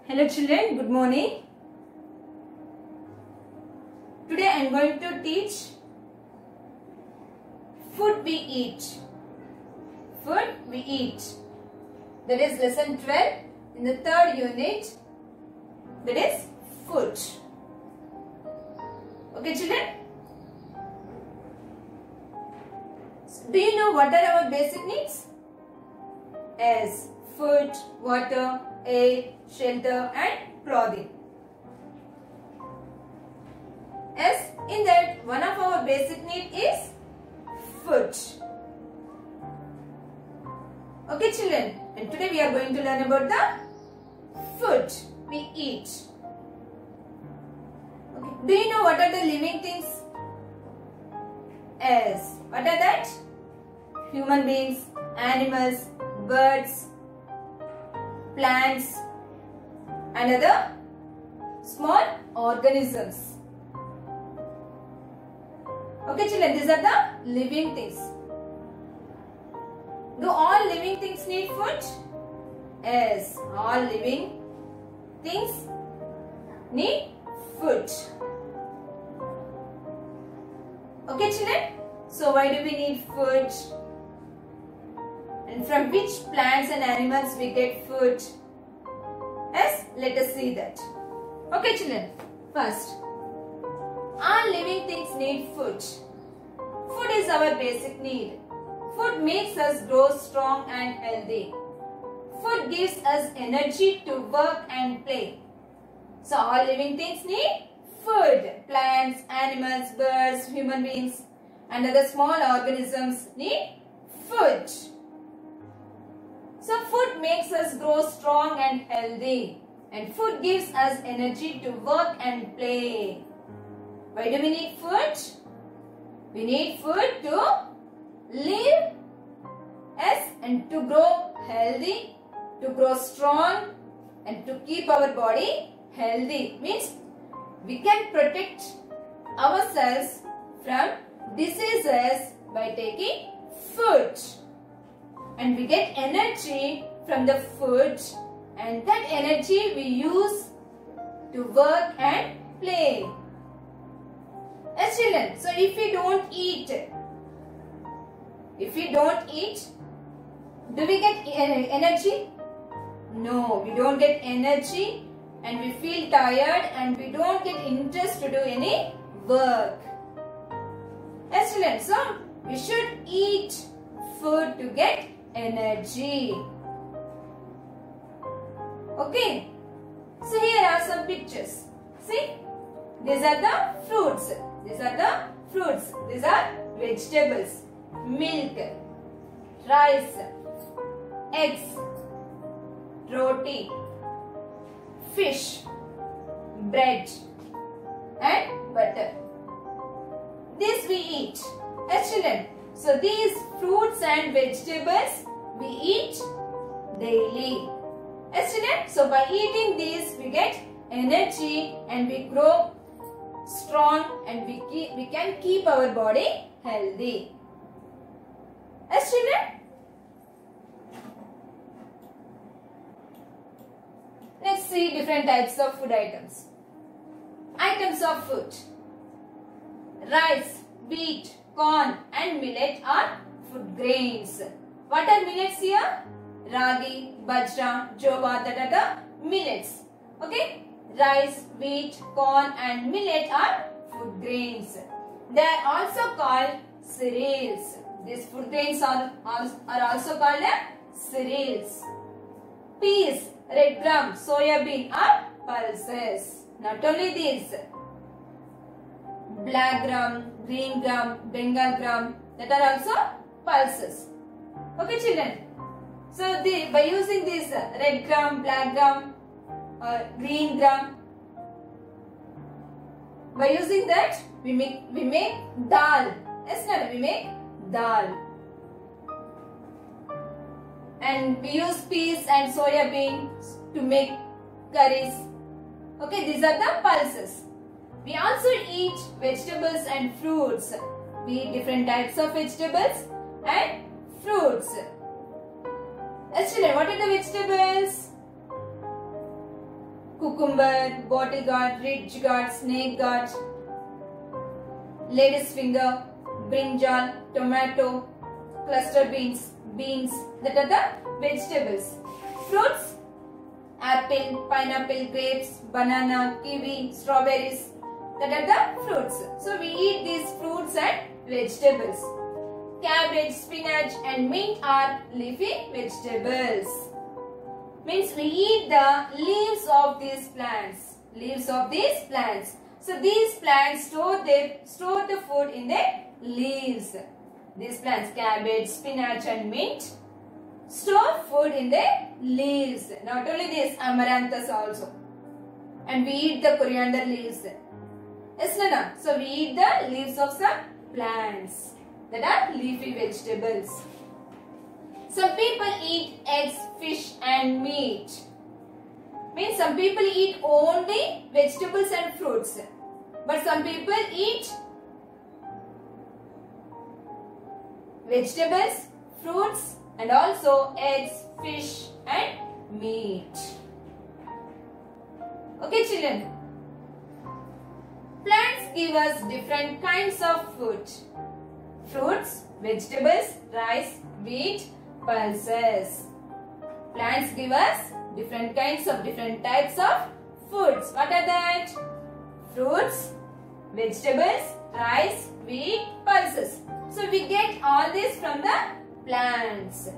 Hello children, good morning. Today I am going to teach food we eat. Food we eat. That is lesson 12 in the third unit. That is food. Okay children? Do you know what are our basic needs? As food, water, air, shelter and clothing. As in that one of our basic need is food. Okay children, and today we are going to learn about the food we eat. Okay. Do you know what are the living things? As what are that? Human beings, animals, birds, plants and other small organisms. Okay children, these are the living things. Do all living things need food? Yes, all living things need food. Okay children, so why do we need food? And from which plants and animals we get food? Yes, let us see that. Okay children, first, all living things need food. Food is our basic need. Food makes us grow strong and healthy. Food gives us energy to work and play. So all living things need food. Plants, animals, birds, human beings and other small organisms need food. So food makes us grow strong and healthy, and food gives us energy to work and play. Why do we need food? We need food to live, yes, and to grow healthy, to grow strong and to keep our body healthy. Means we can protect ourselves from diseases by taking food. And we get energy from the food, and that energy we use to work and play. Yes children, so if we don't eat, do we get energy? No, we don't get energy and we feel tired and we don't get interest to do any work. Yes children, so we should eat food to get energy. Okay, so here are some pictures. See, these are the fruits. These are vegetables, milk, rice, eggs, roti, fish, bread and butter. This we eat. Yes children, so these fruits and vegetables we eat daily. Yes children, so by eating these we get energy and we grow strong and we can keep our body healthy. Yes children, let's see different types of food items. Items of food. Rice, wheat, corn and millet are food grains. What are millets here? Ragi, bajra, jowar, that are the millets. Okay? Rice, wheat, corn and millet are food grains. They are also called cereals. These food grains are also called cereals. Peas, red gram, soya bean are pulses. Not only these. Black gram, green gram, Bengal gram, that are also pulses. Okay children. So by using this red gram, black gram or green gram, by using that we make dal. Yes, no, we make dal. And we use peas and soya beans to make curries. Okay, these are the pulses. We also eat vegetables and fruits. We eat different types of vegetables and fruits. Yes children, what are the vegetables? cucumber, bottle gourd, ridge gourd, snake gourd, lady's finger, brinjal, tomato, cluster beans, that are the vegetables. Fruits, apple, pineapple, grapes, banana, kiwi, strawberries, that are the fruits. So we eat these fruits and vegetables. Cabbage, spinach and mint are leafy vegetables. Means we eat the leaves of these plants. Leaves of these plants. So these plants store the food in their leaves. These plants, cabbage, spinach and mint, store food in their leaves. Not only this, amaranthus also. And we eat the coriander leaves. Yes, Nana? So we eat the leaves of some plants that are leafy vegetables. Some people eat eggs, fish and meat. Means some people eat only vegetables and fruits. But some people eat vegetables, fruits and also eggs, fish and meat. Okay children. Plants give us different kinds of food. Fruits, vegetables, rice, wheat, pulses. Plants give us different types of foods. What are that? Fruits, vegetables, rice, wheat, pulses. So we get all this from the plants.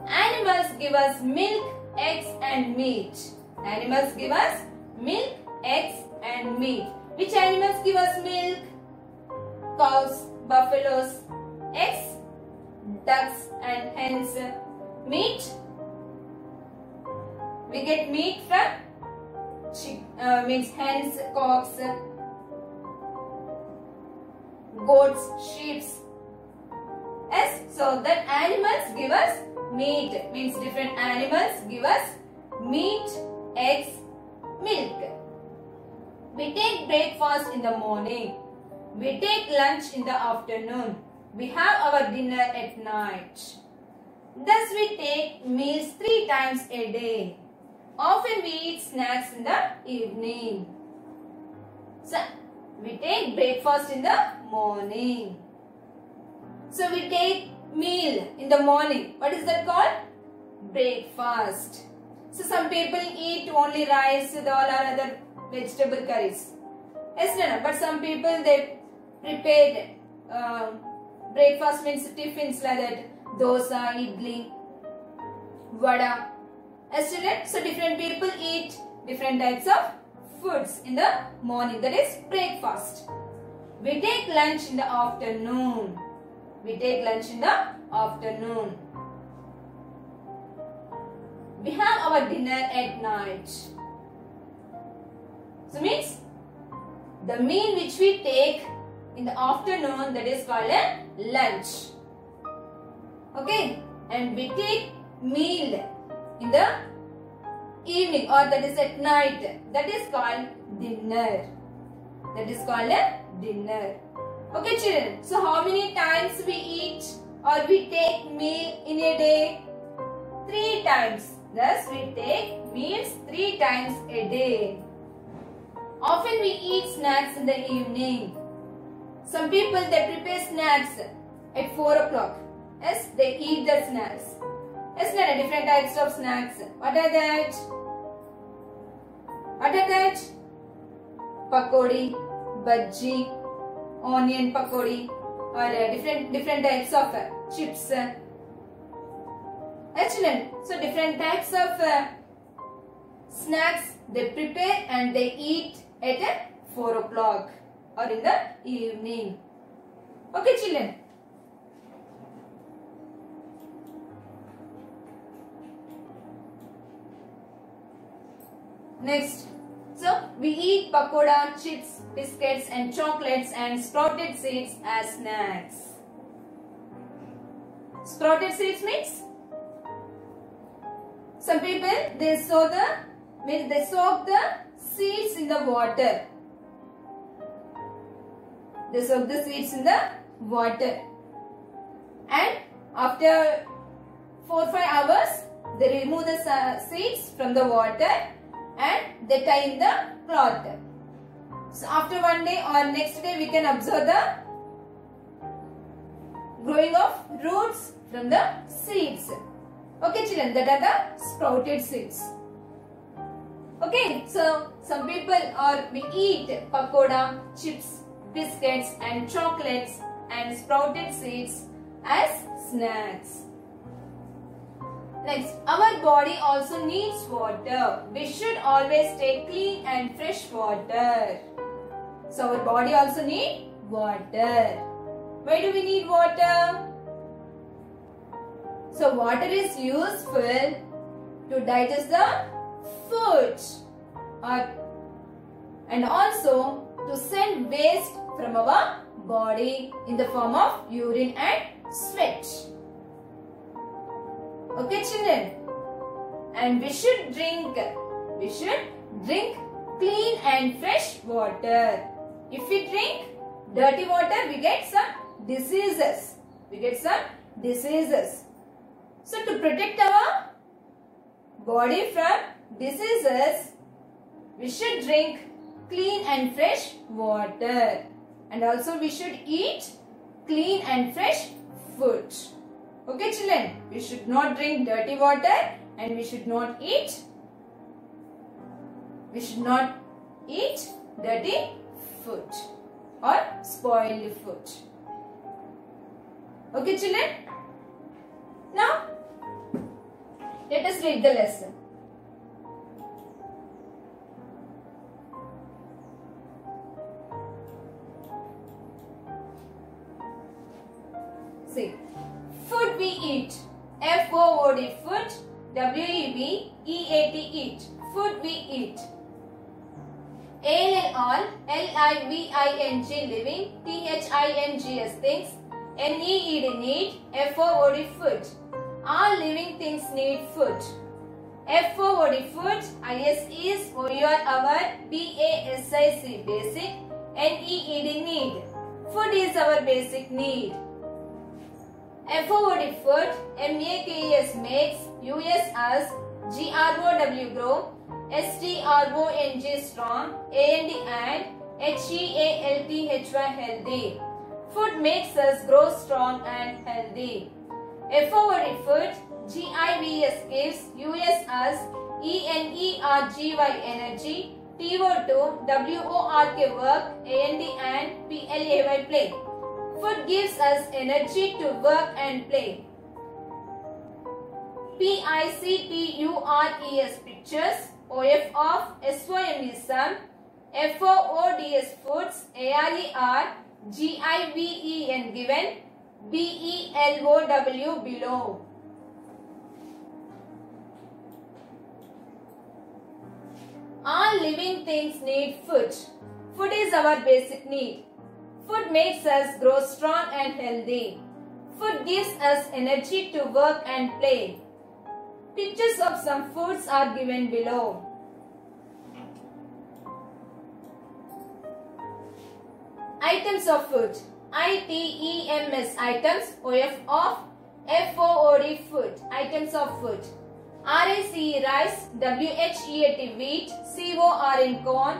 Animals give us milk, eggs and meat. Animals give us milk, eggs and meat. Which animals give us milk? Cows, buffaloes, eggs, ducks and hens. Meat, we get meat from means hens, cocks, goats, sheep. Yes, so that animals give us meat. Means different animals give us meat, eggs, milk. We take breakfast in the morning. We take lunch in the afternoon. We have our dinner at night. Thus we take meals 3 times a day. Often we eat snacks in the evening. So we take breakfast in the morning. So we take meal in the morning. What is that called? Breakfast. So some people eat only rice with all our other vegetable curries. Yes, no, but some people they prepare breakfast means tiffins like that. Dosa, idli, vada. Yes, children. So different people eat different types of foods in the morning. That is breakfast. We take lunch in the afternoon. We take lunch in the afternoon. We have our dinner at night. So means the meal which we take in the afternoon, that is called a lunch. Okay, and we take meal in the evening or that is at night, that is called dinner. That is called a dinner. Okay children, so how many times we eat or we take meal in a day? 3 times. Thus we take meals 3 times a day. Often we eat snacks in the evening. Some people they prepare snacks at 4 o'clock. Yes, they eat the snacks. Yes, there are different types of snacks. What are that? What are that? Pakodi, bhaji, onion pakodi, or different types of chips. Excellent. So different types of snacks they prepare and they eat at 4 o'clock or in the evening. Okay, children. Next, so we eat pakoda, chips, biscuits and chocolates and sprouted seeds as snacks. Sprouted seeds means some people they soak the seeds in the water. They soak the seeds in the water, and after 4-5 hours they remove the seeds from the water and they tie in the cloth. So after one day or next day we can observe the growing of roots from the seeds. Okay children, that are the sprouted seeds. Okay, so some people we eat pakoda, chips, biscuits and chocolates and sprouted seeds as snacks. Next, our body also needs water. We should always take clean and fresh water. So our body also needs water. Why do we need water? So water is useful to digest the food and also to send waste from our body in the form of urine and sweat. Okay children, and we should drink clean and fresh water. If we drink dirty water, we get some diseases. So to protect our body from diseases, we should drink clean and fresh water, and also we should eat clean and fresh food. Okay children, we should not drink dirty water and we should not eat dirty food or spoiled food. Okay children, now let us read the lesson. See, food we eat. F-O-O-D, food. W-E-B-E-A-T, eat. Food we eat. A-L-L, L-I-V-I-N-G, living. T-H-I-N-G-S, things. N-E-E-D, need. F-O-O-D, food. All living things need food. F-O-O-D, food. I-S is O-U-R, our. B-A-S-I-C, basic. N-E-E-D, need. Food is our basic need. F-O-O-D, food. M-A-K-E-S, makes. U-S as. G-R-O-W, grow. S-T-R-O-N-G, strong. A-N-D, and. H-E-A-L-T-H-Y, healthy. Food makes us grow strong and healthy. F-O-O-D, food. G-I-V-S, gives. U-S as. E-N-E-R-G-Y, energy. T-O-2, W-O-R-K, work. A-N-D, and P-L-A-Y, play. Food gives us energy to work and play. P-I-C-T-U-R-E-S, pictures. O-F of S-O-M is some. F-O-O-D-S, foods. A-R-E-R, G-I-V-E-N, given. B-E-L-O-W, below. All living things need food. Food is our basic need. Food makes us grow strong and healthy. Food gives us energy to work and play. Pictures of some foods are given below. Items of food. I-T-E-M-S, items. O-F of F-O-O-D, food. Items of food. R-I-C-E, rice. W-H-E-A-T, wheat. C-O-R-N, corn.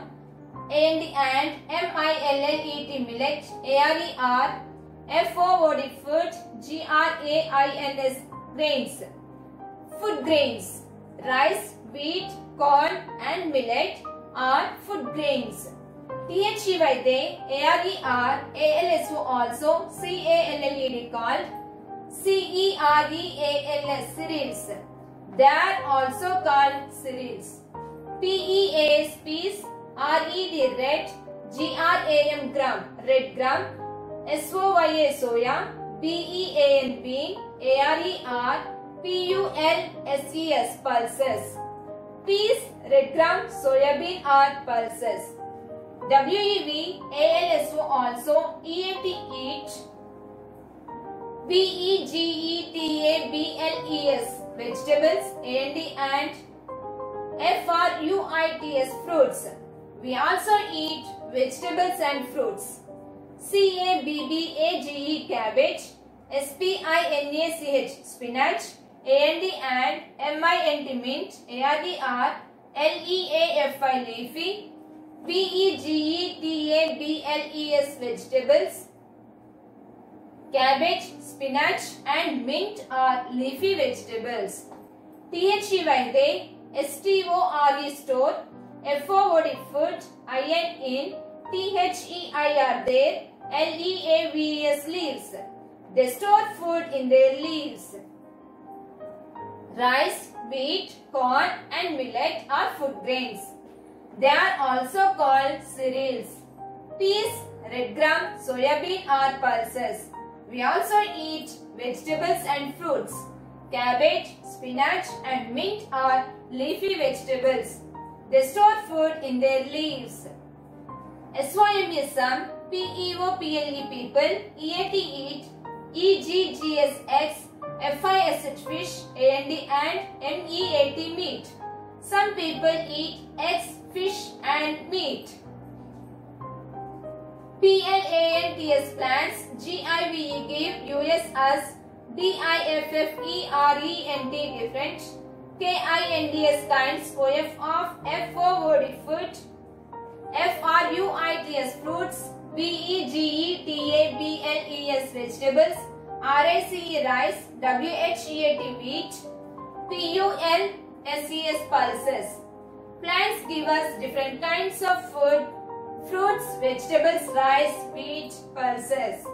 A-N-D, and. M-I-L-L-E-T, millet. A-R-E-R, F-O-O-D, food. G-R-A-I-N-S, grains. Food grains. Rice, wheat, corn and millet are food grains. T-H-E-Y, they. A-R-E-R, A-L-S-O, also. C-A-L-L-E-D, called. C-E-R-E-A-L-S, cereals. They are also called cereals. P-E-A-S, peas. R-E-D, red. G-R-A-M, gram, red gram. S-O-Y-A, soya. B-E-A-N, bean. A-R-E-R, P-U-L-S-E-S, pulses. Peas, red gram, soya bean are pulses. W-E-V-A-L-S-O, also. E-A-T, eat. V-E-G-E-T-A-B-L-E-S, vegetables. A-N-D, and. F-R-U-I-T-S, fruits. We also eat vegetables and fruits. C-A-B-B-A-G-E, cabbage. S-P-I-N-A-C-H, spinach. A-N-D, and. M-I-N-T, mint. A-R-D-R, Leafi leafy, vegetables vegetables. Cabbage, spinach and mint are leafy vegetables. They, store, store, food, food, in, their, leaves, leaves. They store food in their leaves. Rice, wheat, corn and millet are food grains. They are also called cereals. Peas, red gram, soyabean are pulses. We also eat vegetables and fruits. Cabbage, spinach and mint are leafy vegetables. They store food in their leaves. SYM, PEOPLE people, EAT eat, EGGSX, FISH fish, AND and MEAT meat. Some people eat eggs, fish and meat. PLANTS plants, GIVE give US as DIFFERENT different, KINDS kinds, OF of FO food, FRUITS fruits, VEGETABLES vegetables, RICE rice, WHEAT wheat, PULSES pulses. Plants give us different kinds of food: fruits, vegetables, rice, wheat, pulses.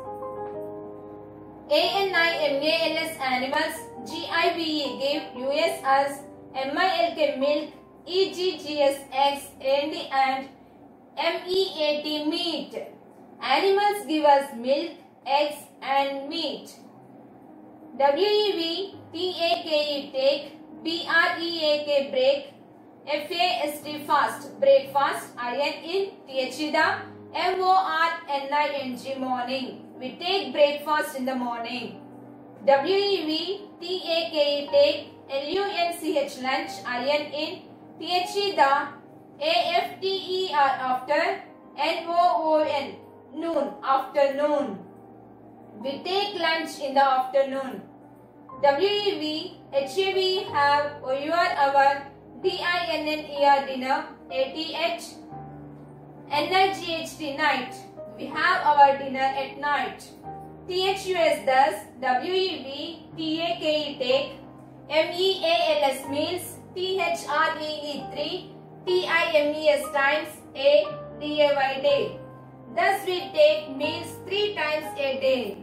ANIMALS animals, GIVE give US as MILK milk, EGGS eggs, and MEAT meat. Animals give us milk, eggs and meat. WEV, TAKE take, BREAK break, FAST fast, breakfast, in, THEDA, MORNING morning. We take breakfast in the morning. WEV, TAKE take, LUNCH lunch, in, THEDA, AFTER after, NOON noon, afternoon. We take lunch in the afternoon. WEV, HEV have, OUR our, DINNER dinner, ATH, NIGHT night. We have our dinner at night. THUS thus, WEV, TAKE take, MEALS meals, THREE 3, TIMES times, a day day. Thus we take meals 3 times a day.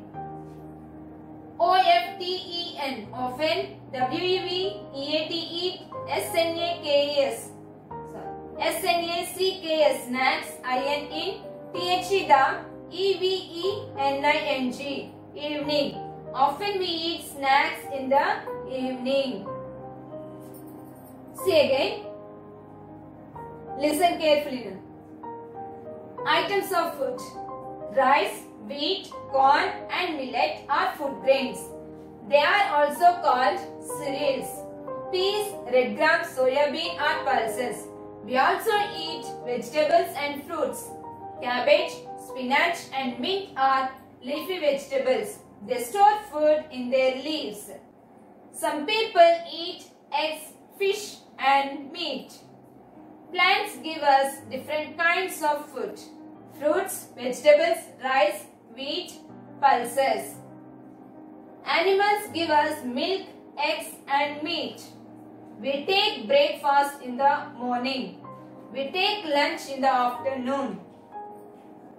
OFTEN often, WEV, EAT eat, SNAKS snacks, in, THEDA, EVENING evening. Often we eat snacks in the evening. See again. Listen carefully now. Items of food. Rice, wheat, corn and millet are food grains. They are also called cereals. Peas, red gram, soyabean are pulses. We also eat vegetables and fruits. Cabbage, spinach and mint are leafy vegetables. They store food in their leaves. Some people eat eggs, fish and meat. Plants give us different kinds of food: fruits, vegetables, rice, wheat, pulses. Animals give us milk, eggs and meat. We take breakfast in the morning. We take lunch in the afternoon.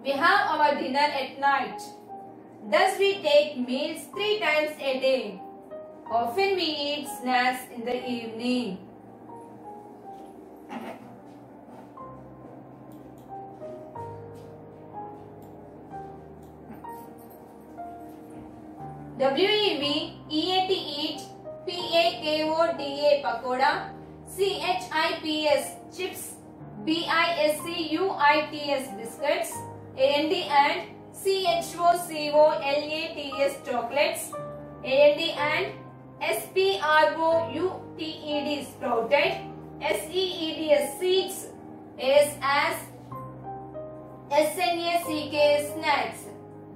We have our dinner at night. Thus we take meals 3 times a day. Often we eat snacks in the evening. WEV, EAT eat, PAKODA pakoda, CHIPS chips, BISCUITS biscuits, and CHOCOLATS chocolates, and SPROUTED sprouted, SEEDS seeds, as SNACK snacks.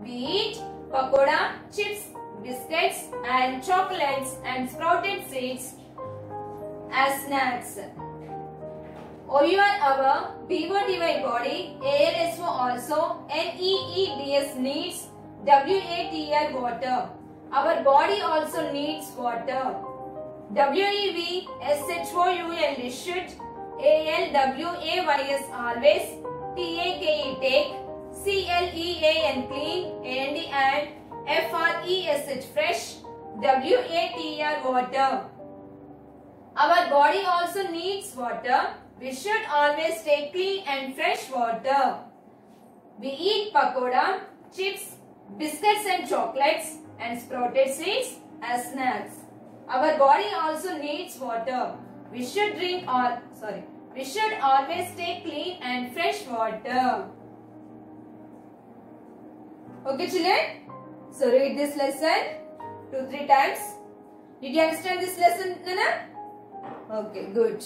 We eat pakoda, chips, biscuits and chocolates and sprouted seeds as snacks. OU and our BODY body, ALSO also, NEEDS needs, WATR water. Our body also needs water. WEV, SHOUL should, ALWAYS always, TAKE take, CLEAN clean, AND and FRESH fresh, WATR water. Our body also needs water. We should always take clean and fresh water. We eat pakoda, chips, biscuits and chocolates and sprouted seeds as snacks. Our body also needs water. We should always take clean and fresh water. Okay children? So read this lesson 2-3 times. Did you understand this lesson, Nana? Okay, good.